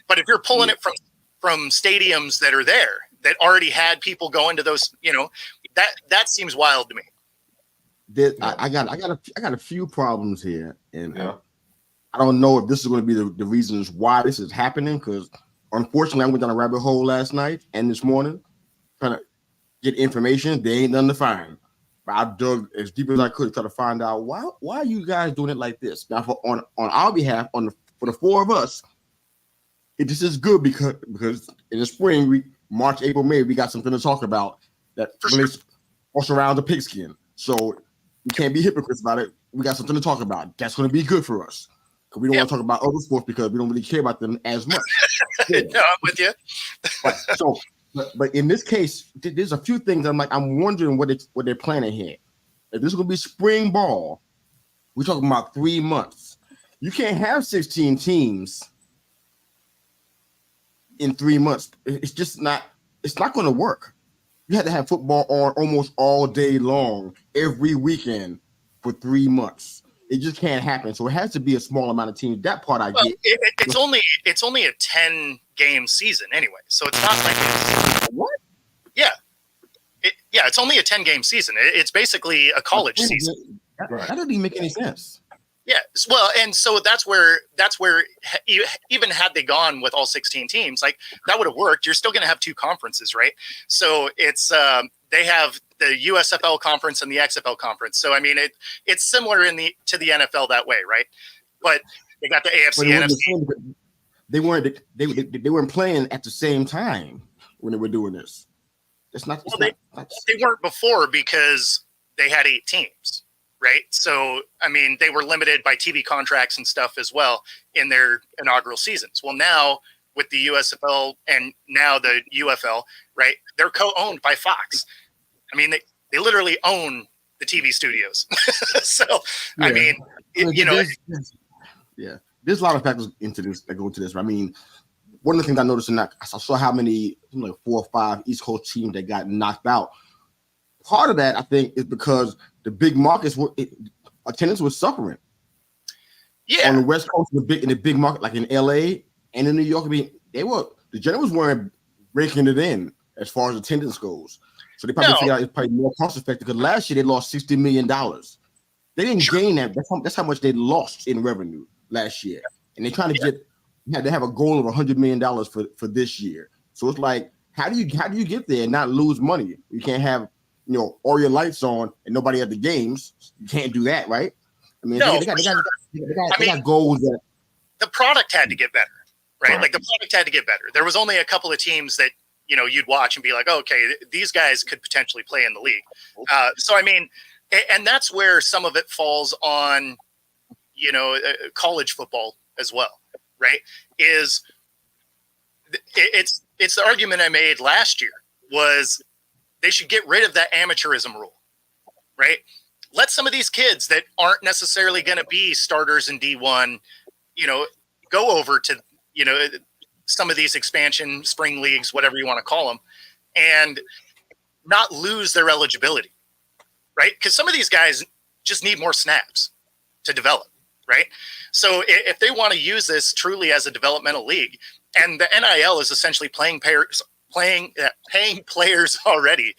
But if you're pulling it from stadiums that are there, that already had people going to those, that seems wild to me. I got a few problems here, and I don't know if this is going to be the reasons why this is happening, because unfortunately I went down a rabbit hole last night and this morning trying to get information. They ain't nothing to find. But I dug as deep as I could to try to find out why are you guys doing it like this. Now on our behalf, for the 4 of us, this is good because in the spring, March, April, May, we got something to talk about that relates us around the pigskin. So we can't be hypocrites about it. We got something to talk about. That's going to be good for us. Because we don't want to talk about other sports because we don't really care about them as much. No, I'm with you. But in this case, there's a few things I'm wondering what they're planning here. If this is going to be spring ball, we're talking about 3 months. You can't have 16 teams in 3 months. It's just not. It's not going to work. You have to have football on almost all day long, every weekend for 3 months. It just can't happen. So it has to be a small amount of teams. That part I get. It's only a 10-game season anyway, so it's not like it's what? Yeah, it's only a 10-game season. It's basically a college season. That doesn't even make any sense. Yeah, well, and so that's where even had they gone with all 16 teams, like that would have worked. You're still going to have 2 conferences, right? So it's they have the USFL conference and the XFL conference. So I mean, it's similar to the NFL that way, right? But They got the But AFC, it wasn't NFC. the same, but they weren't playing at the same time when they were doing this. It's not. It's Well, not. they weren't before because they had 8 teams, right? So, I mean, they were limited by TV contracts and stuff as well in their inaugural seasons. Well, now with the USFL and now the UFL, right? They're co-owned by Fox. I mean, they literally own the TV studios. So, I mean, there's a lot of factors into this that go into this. I mean, one of the things I noticed in that, I saw how many, like 4 or 5 East Coast teams that got knocked out. Part of that, I think, is because the big markets attendance was suffering. Yeah. On the West Coast, in the big market, like in LA and in New York, I mean, the Generals weren't breaking it in as far as attendance goes. So they probably figured out it's probably more cost effective because last year they lost $60 million. They didn't gain that. That's how much they lost in revenue last year. And they're trying to they have a goal of $100 million for this year. So it's like, how do you get there and not lose money? You can't have, all your lights on and nobody at the games. You can't do that, right? I mean, they got goals that the product had to get better, right? Like the product had to get better. There was only a couple of teams that, you'd watch and be like, oh, okay, these guys could potentially play in the league. So, I mean, and that's where some of it falls on, college football as well, right? It's the argument I made last year was they should get rid of that amateurism rule, right? Let some of these kids that aren't necessarily going to be starters in D1, go over to, some of these expansion spring leagues, whatever you want to call them, and not lose their eligibility, right? Because some of these guys just need more snaps to develop, right? So if they want to use this truly as a developmental league, and the NIL is essentially paying players already,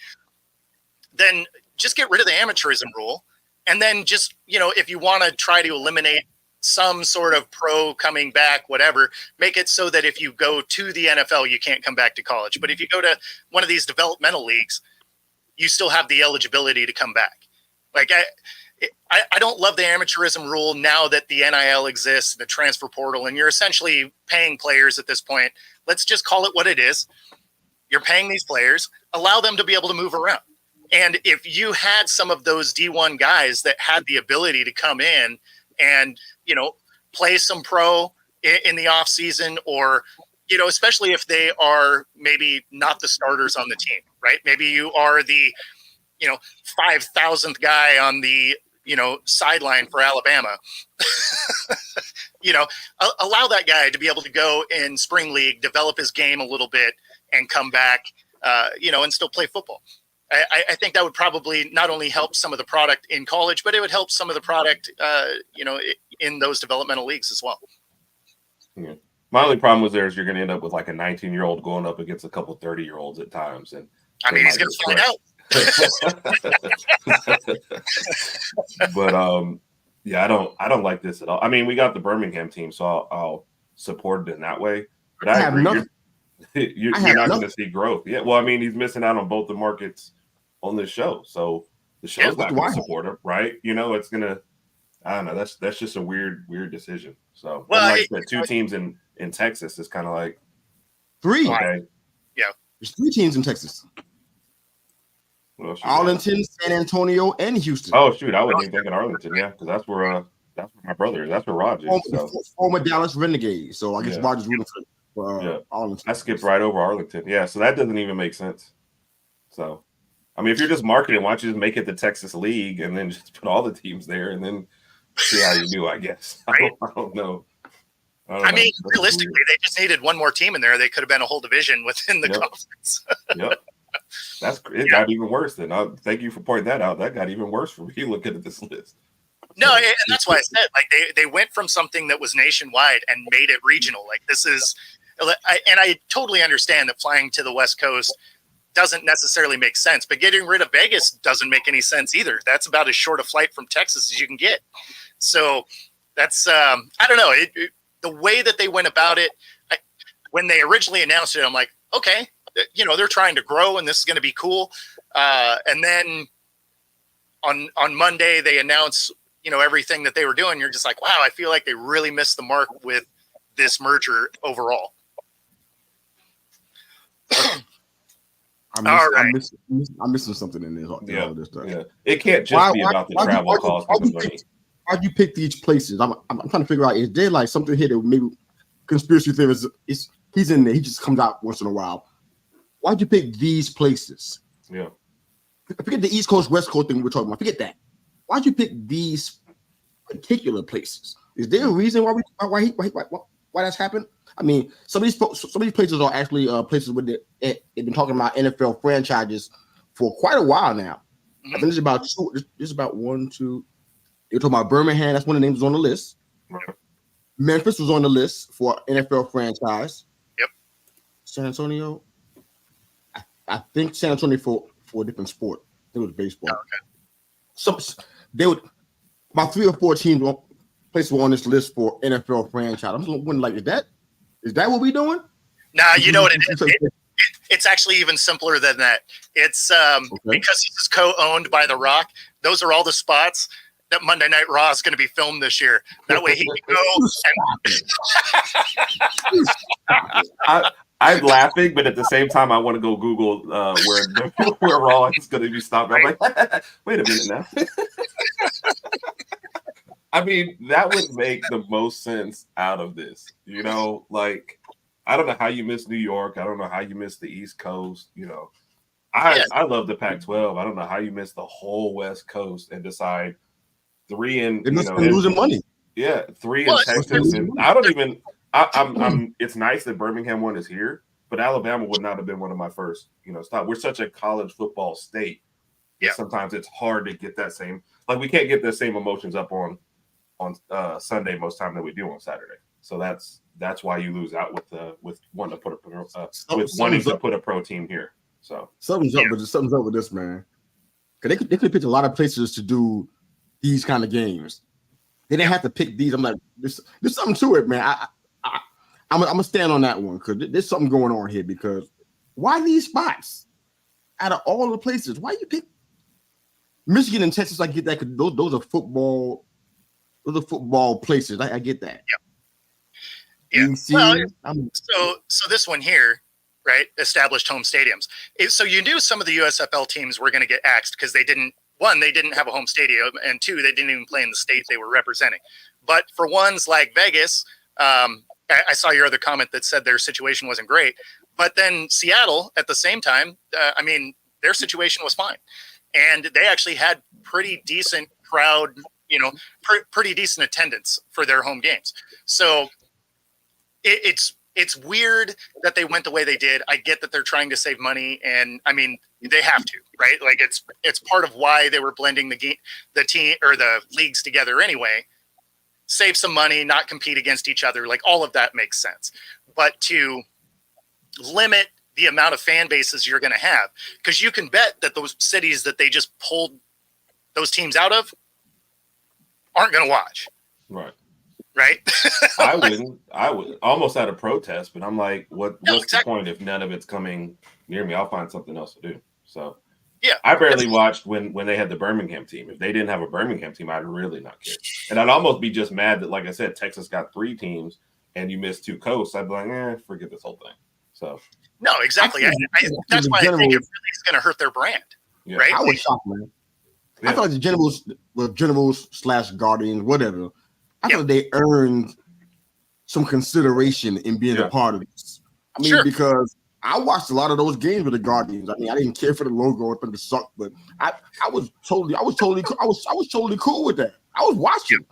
then just get rid of the amateurism rule. And then just, if you want to try to eliminate some sort of pro coming back, whatever, make it so that if you go to the NFL, you can't come back to college. But if you go to one of these developmental leagues, you still have the eligibility to come back. Like I don't love the amateurism rule now that the NIL exists, the transfer portal, and you're essentially paying players at this point. Let's just call it what it is. You're paying these players, allow them to be able to move around. And if you had some of those D1 guys that had the ability to come in and, play some pro in the off season, or, especially if they are maybe not the starters on the team, right? Maybe you are the, 5,000th guy on the, sideline for Alabama, allow that guy to be able to go in spring league, develop his game a little bit and come back, and still play football. I think that would probably not only help some of the product in college, but it would help some of the product, in those developmental leagues as well. Yeah. My only problem was you're going to end up with like a 19-year-old going up against a couple 30-year-olds at times, and I mean, he's going to find out. But I don't like this at all. I mean, we got the Birmingham team, so I'll support it in that way. But I agree. You're not going to see growth. Yeah, well, I mean, he's missing out on both the markets on this show, so the show's not going to support him, right? It's going to. I don't know. That's just a weird decision. So, like I said, 2 teams in Texas is kind of like 3. Okay. Yeah, there's 3 teams in Texas. Arlington, San Antonio, and Houston. Oh shoot, I wasn't even thinking Arlington. Yeah, because that's where my brother is. That's where Raj is. Former Dallas Renegades. So I guess Raj is rooting for Arlington. I skipped right over Arlington. Yeah, so that doesn't even make sense. So, I mean, if you're just marketing, why don't you just make it the Texas League and then just put all the teams there and then see how you do? I guess. Right. I don't know. I mean, realistically, they just needed one more team in there. They could have been a whole division within the conference. Yep. Got even worse. Then thank you for pointing that out. That got even worse for me looking at this list. No, and that's why I said, like, they went from something that was nationwide and made it regional. Like, this is, and I totally understand that flying to the West Coast doesn't necessarily make sense, but getting rid of Vegas doesn't make any sense either. That's about as short a flight from Texas as you can get. So that's, I don't know. The way that they went about it, when they originally announced it, I'm like, okay, they're trying to grow and this is going to be cool. And then on Monday, they announced everything that they were doing, you're just like, wow, I feel like they really missed the mark with this merger overall. I'm missing something in this. All this stuff. Yeah, it can't just be about the travel costs. Why'd you pick these places? I'm trying to figure out, is there like something here that maybe conspiracy theorists, he's in there, he just comes out once in a while. Why'd you pick these places? Yeah. Forget the East Coast, West Coast thing we're talking about. Forget that. Why'd you pick these particular places? Is there a reason why that's happened? I mean, some of these places are actually places where they've been talking about NFL franchises for quite a while now. Mm-hmm. I think there's about one, two. They're talking about Birmingham. That's one of the names on the list. Right. Memphis was on the list for NFL franchise. Yep. San Antonio. I think San Antonio for a different sport. I think it was baseball. Oh, okay. So they would about 3 or 4 teams places were on this list for NFL franchise. I'm just wondering, like, is that what we're doing? Nah, you know what it is. It's actually even simpler than that. It's because this is co-owned by The Rock. Those are all the spots that Monday Night Raw is going to be filmed this year. That way he can go. I'm laughing, but at the same time, I want to go Google where Raw is going to be stopped. I'm like, wait a minute now. I mean, that would make the most sense out of this. Like, I don't know how you miss New York. I don't know how you miss the East Coast. I love the Pac-12. I don't know how you miss the whole West Coast and decide 3 in. They must be losing money. Yeah, 3 in Texas, and I don't even. I'm. It's nice that Birmingham one is here, but Alabama would not have been one of my first. Stop. We're such a college football state. Yeah. Sometimes it's hard to get that same. Like, we can't get the same emotions up on Sunday most time that we do on Saturday. So that's why you lose out with wanting to put a pro team here. So something's up with this, man. Because they could pick a lot of places to do these kind of games. They didn't have to pick these. I'm like, there's something to it, man. I'm gonna stand on that one because there's something going on here. Because why these spots out of all the places? Why you pick Michigan and Texas? I get that because those are football. Those are football places. I get that. Yeah. Well, so this one here, right? Established home stadiums. So you knew some of the USFL teams were going to get axed because they didn't have a home stadium, and 2, they didn't even play in the state they were representing. But for ones like Vegas, I saw your other comment that said their situation wasn't great. But then Seattle, at the same time, their situation was fine, and they actually had pretty decent crowd. Pretty decent attendance for their home games. So it's weird that they went the way they did. I get that they're trying to save money, and they have to, right? Like, it's part of why they were blending the team or the leagues together anyway. Save some money, not compete against each other. Like, all of that makes sense. But to limit the amount of fan bases you're going to have, because you can bet that those cities that they just pulled those teams out of aren't going to watch. Right. I would almost out of protest, but I'm like, what's the point if none of it's coming near me? I'll find something else to do. So yeah, I barely watched when they had the Birmingham team. If they didn't have a Birmingham team, I'd really not care. And I'd almost be just mad that, like I said, Texas got 3 teams and you missed 2 coasts. I'd be like, forget this whole thing. So no, exactly. That's why I think it really is going to hurt their brand. Yeah. Right. I was shocked, man. Yeah. I thought the Generals / Guardians, whatever. I thought they earned some consideration in being a part of this. Because I watched a lot of those games with the Guardians. I didn't care for the logo; I thought it sucked. But I was totally cool with that. I was watching.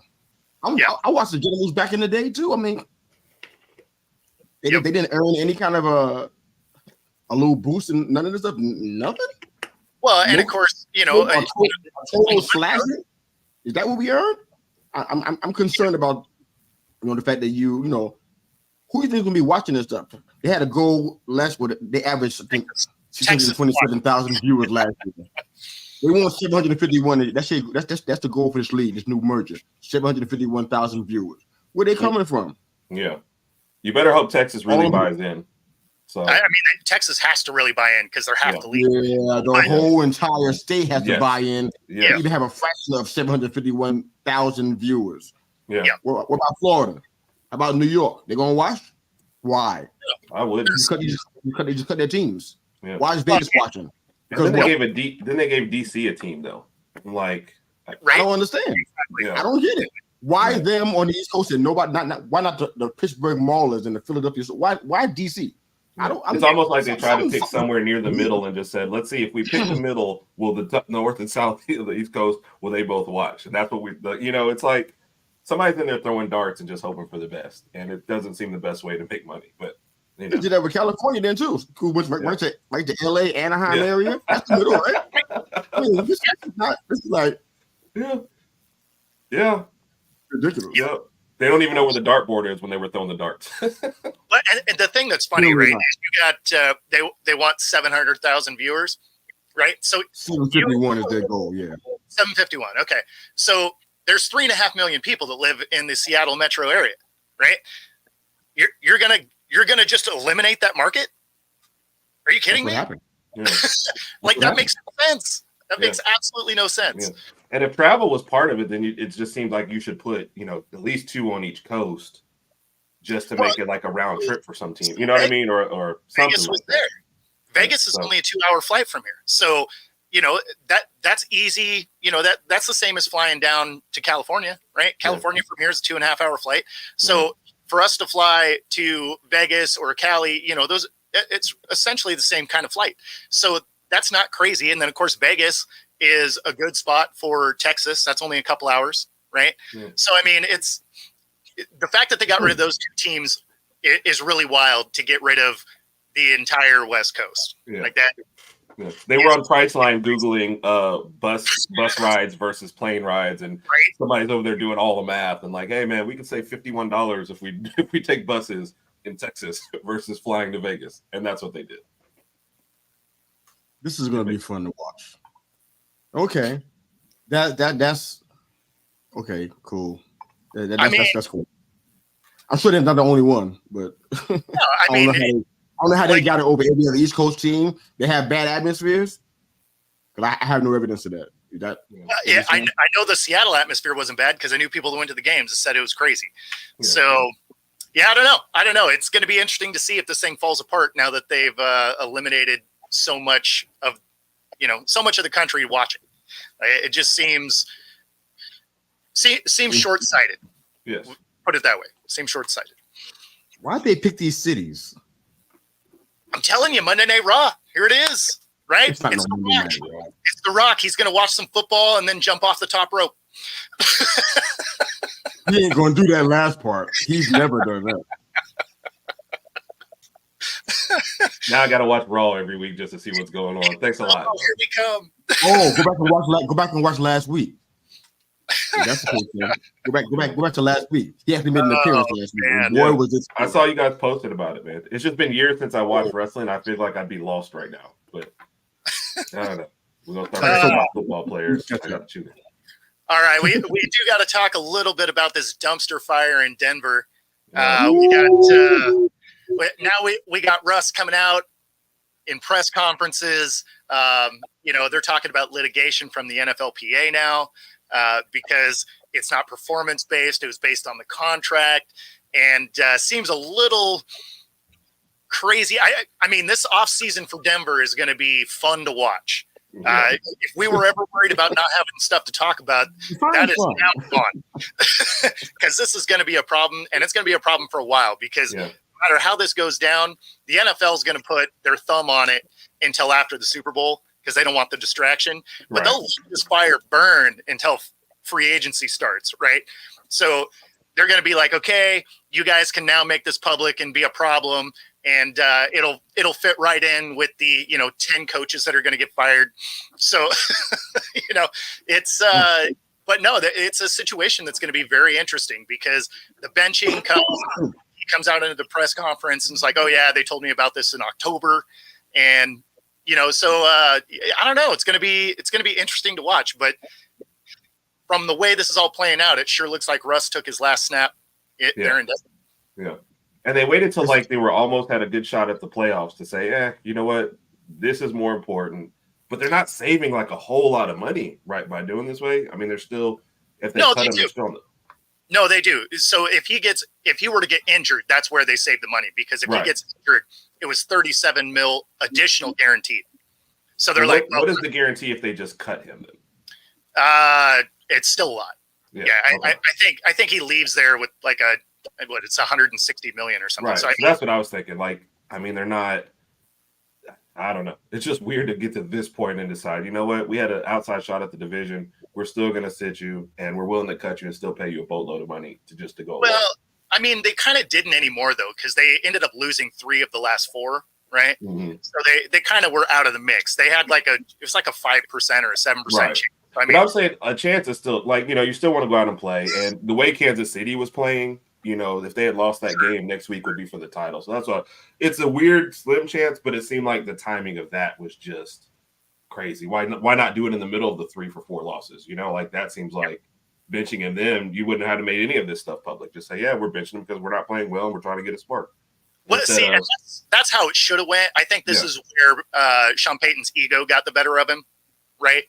I watched the Generals back in the day too. They didn't earn any kind of a little boost and none of this stuff. Nothing. Well, and of course, a total slashing. Is that what we earned? I'm concerned about the fact that who do you think is gonna be watching this stuff? They had a goal last year. They averaged, I think, 627,000 viewers last year. They won 751. That's the goal for this league, this new merger. 751,000 viewers. Where they coming from? Yeah, you better hope Texas really buys in. So I mean, Texas has to really buy in because they're half the league. Yeah, the whole entire state has to Yes. buy in. yeah, You even have a fraction of 751,000 viewers. yeah, Yeah. What about Florida? How about New York? They're gonna watch? Why? I would. They just cut their teams. Yeah. Why is Vegas watching? And Because then they what? gave DC a team though. Like, I Right? don't understand. yeah, I don't get it. Why Right. them on the East Coast and nobody? Why not the Pittsburgh Maulers and the Philadelphia? Why DC? It's almost like they tried to pick something- somewhere near the middle and just said, let's see if we pick the middle, will the North and South of the East Coast, will they both watch? And that's what it's like somebody's in there throwing darts and just hoping for the best. And it doesn't seem the best way to make money. But, They did that with California then too. Who went right to LA, Anaheim Yeah. area. That's the middle, right? I mean, this is like yeah, ridiculous. yeah. They don't even know where the dartboard is when they were throwing the darts. But and the thing that's funny, Really right, is you got they want 700,000 viewers, right? So 751 is their goal. Yeah. 751. Okay, so there's 3.5 million people that live in the Seattle metro area, right? You're gonna just eliminate that market? Are you kidding That's what me? happened. Yeah. Like what that makes no sense. That Yeah. makes absolutely no sense. Yeah. And if travel was part of it, then it just seems like you should put, at least 2 on each coast just to make it like a round trip for some team. You know what I mean? Or something Vegas was like that. there. Vegas is So- only a 2-hour flight from here. So, that's easy. That's the same as flying down to California, right? California from here is a 2.5-hour flight. So for us to fly to Vegas or Cali, it's essentially the same kind of flight. So that's not crazy. And then of course, Vegas is a good spot for Texas. That's only a couple hours, right? Yeah. So, I mean, the fact that they got rid of those 2 teams is really wild to get rid of the entire West Coast Yeah. like that. Yeah. They were on Priceline Googling bus rides versus plane rides, and somebody's over there doing all the math and like, hey man, we can save $51 if we take buses in Texas versus flying to Vegas, and that's what they did. This is gonna be fun to watch. Okay, that's okay. Cool. That's cool. I'm sure they're not the only one, but No, I mean, I don't know how they got it over every other East Coast team. They have bad atmospheres, but I have no evidence of that. I know the Seattle atmosphere wasn't bad because I knew people that went to the games and said it was crazy. Yeah. So, I don't know. It's going to be interesting to see if this thing falls apart now that they've eliminated so much of the country watching. It just seems short-sighted. Yes. Put it that way. Seems short-sighted. Why'd they pick these cities? I'm telling you, Monday Night Raw. Here it is. Right? It's not It's no The Monday Rock. Night Raw. It's The Rock. He's going to watch some football and then jump off the top rope. He ain't gonna do that last part. He's never done that. Now I got to watch Raw every week just to see what's going on. Thanks a lot. Oh, here we come. Oh, go back and watch last week. Yeah, that's the case, man. Go back to last week. He actually made an appearance last week. man. And boy, was it! I saw you guys posted about it, man. It's just been years since I watched wrestling. I feel like I'd be lost right now, but I don't know. We're gonna start talking about football players. I got to choose. All right, we do got to talk a little bit about this dumpster fire in Denver. We got Russ coming out in press conferences. They're talking about litigation from the NFLPA now because it's not performance based; it was based on the contract, and seems a little crazy. I mean, this offseason for Denver is going to be fun to watch. If we were ever worried about not having stuff to talk about, that is now gone. Because this is going to be a problem, and it's going to be a problem for a while because no matter how this goes down, the NFL is going to put their thumb on it until after the Super Bowl because they don't want the distraction. But they'll let this fire burn until free agency starts, right? So they're going to be like, okay, you guys can now make this public and be a problem. And it'll fit right in with the 10 coaches that are going to get fired. So it's but no, it's a situation that's going to be very interesting because the benching comes out into the press conference and it's like, oh yeah, they told me about this in October, and so I don't know. It's going to be interesting to watch, but from the way this is all playing out, it sure looks like Russ took his last snap there in Denver. Yeah. And they waited till like they were almost had a good shot at the playoffs to say, you know what, this is more important. But they're not saving like a whole lot of money, right, by doing this way. I mean, they're still if they cut him, they're still. No, they do. So if he were to get injured, that's where they save the money, because if he gets injured, it was 37 mil additional guaranteed. So they're what is the guarantee if they just cut him then? It's still a lot. Yeah, okay. I think he leaves there with like it's 160 million or something. Right. So that's what I was thinking. Like, I mean, they're not. I don't know. It's just weird to get to this point and decide, you know what? We had an outside shot at the division. We're still going to sit you, and we're willing to cut you and still pay you a boatload of money to go. Well, away. I mean, they kind of didn't anymore though, because they ended up losing 3 of the last 4. Right. Mm-hmm. So they kind of were out of the mix. They had it was like a 5% or a 7% chance. I mean, but I'm saying a chance is still like, you still want to go out and play. And the way Kansas City was playing, if they had lost that game, next week would be for the title. So that's why it's a weird slim chance, but it seemed like the timing of that was just crazy. Why not do it in the middle of the 3 for 4 losses? Like that seems like benching him. Then you wouldn't have to make any of this stuff public. Just say, yeah, we're benching him because we're not playing well and we're trying to get a spark. Well, see, that's how it should have went. I think this is where Sean Payton's ego got the better of him, right?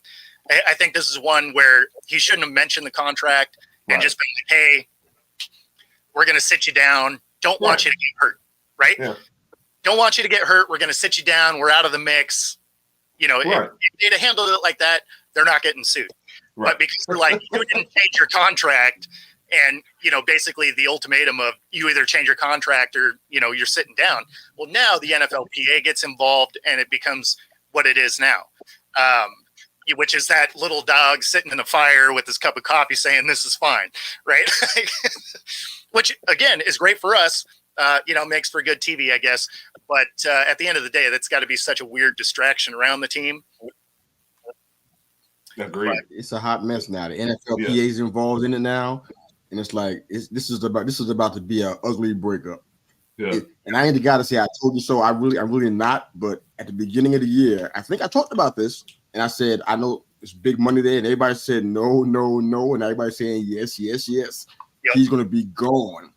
I think this is one where he shouldn't have mentioned the contract and just been like, hey, we're going to sit you down. Don't want you to get hurt, right? Yeah. Don't want you to get hurt. We're going to sit you down. We're out of the mix. If they'd have handled it like that, they're not getting sued. Right. But because they're like, you didn't change your contract, and, basically the ultimatum of you either change your contract or, you're sitting down. Well, now the NFLPA gets involved and it becomes what it is now, which is that little dog sitting in a fire with his cup of coffee saying this is fine, right? Which, again, is great for us, makes for good TV, I guess. But at the end of the day, that's got to be such a weird distraction around the team. Agreed. But it's a hot mess now. The NFLPA is involved in it now. And it's like this is about to be an ugly breakup. Yeah. And I ain't the guy to say I told you so. I'm really not. But at the beginning of the year, I think I talked about this, and I said I know it's big money there, and everybody said no, and everybody saying yes. Yep. He's going to be gone,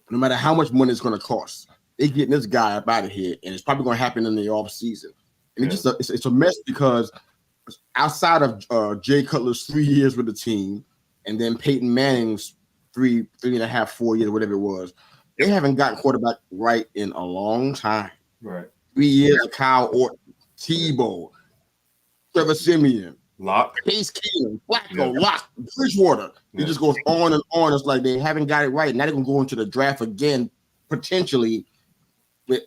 no matter how much money it's going to cost. They're getting this guy up out of here, and it's probably going to happen in the off season. And it's a mess because outside of Jay Cutler's 3 years with the team, and then Peyton Manning's 3.5, 4 years, whatever it was. They haven't gotten quarterback right in a long time. Right. 3 years of Kyle Orton, Tebow, Trevor Siemian, Locke, Case Keenum, Flacco, Locke, Bridgewater. It just goes on and on. It's like they haven't got it right. Now they're going to go into the draft again, potentially with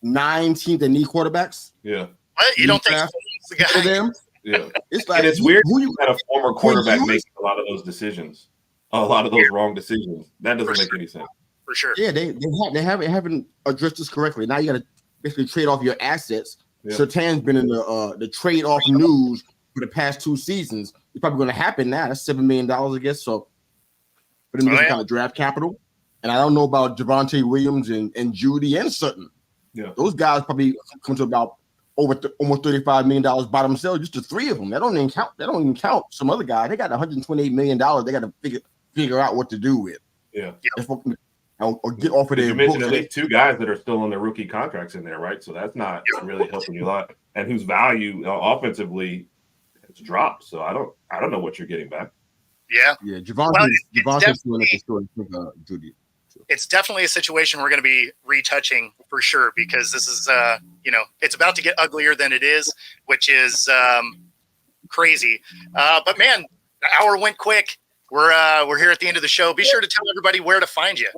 9 teams that need quarterbacks. Yeah. What? You don't think the guy for them? Yeah. It's weird who you got a former quarterback making a lot of those decisions. A lot of those wrong decisions. That doesn't make any sense. For sure. Yeah, they haven't addressed this correctly. Now you got to basically trade off your assets. Yeah. Surtain's been in the trade off news for the past 2 seasons. It's probably going to happen now. That's $7 million, I guess. So for them to get kind of draft capital. And I don't know about Javonte Williams and Judy and Sutton. Yeah, those guys probably come to about almost $35 million by themselves. Just the 3 of them. That don't even count some other guys. They got $128 million. They got to figure out what to do with. Yeah. Or get off of there. You mentioned at least 2 guys that are still on their rookie contracts in there, right? So that's not really helping you a lot, and whose value offensively has dropped. So I don't know what you're getting back. Yeah. Javonte's doing it for sure. Judy. It's definitely a situation we're going to be retouching for sure, because this is it's about to get uglier than it is, which is crazy. But man, the hour went quick. We're here at the end of the show. Be sure to tell everybody where to find you.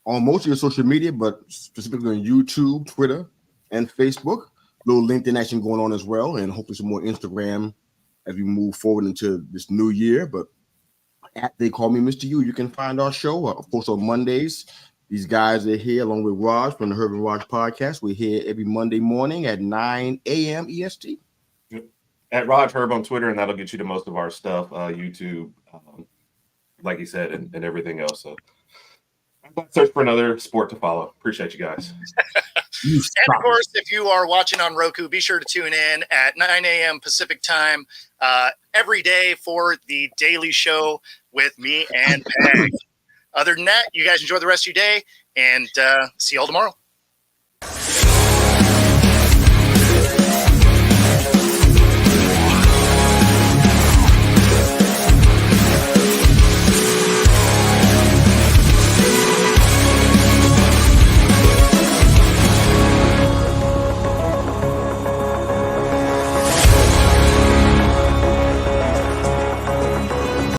On most of your social media, but specifically on YouTube, Twitter, and Facebook. A little LinkedIn action going on as well, and hopefully some more Instagram as we move forward into this new year. But at They Call Me Mr. U, you can find our show, of course, on Mondays. These guys are here along with Raj from the Herb and Raj podcast. We're here every Monday morning at 9 a.m. EST. At Raj Herb on Twitter, and that'll get you to most of our stuff, YouTube, like he said, and everything else. So search for another sport to follow. Appreciate you guys. And of course, if you are watching on Roku, be sure to tune in at 9 a.m. Pacific time every day for the Daily Show with me and Peg. other than that, you guys enjoy the rest of your day, and see you all tomorrow.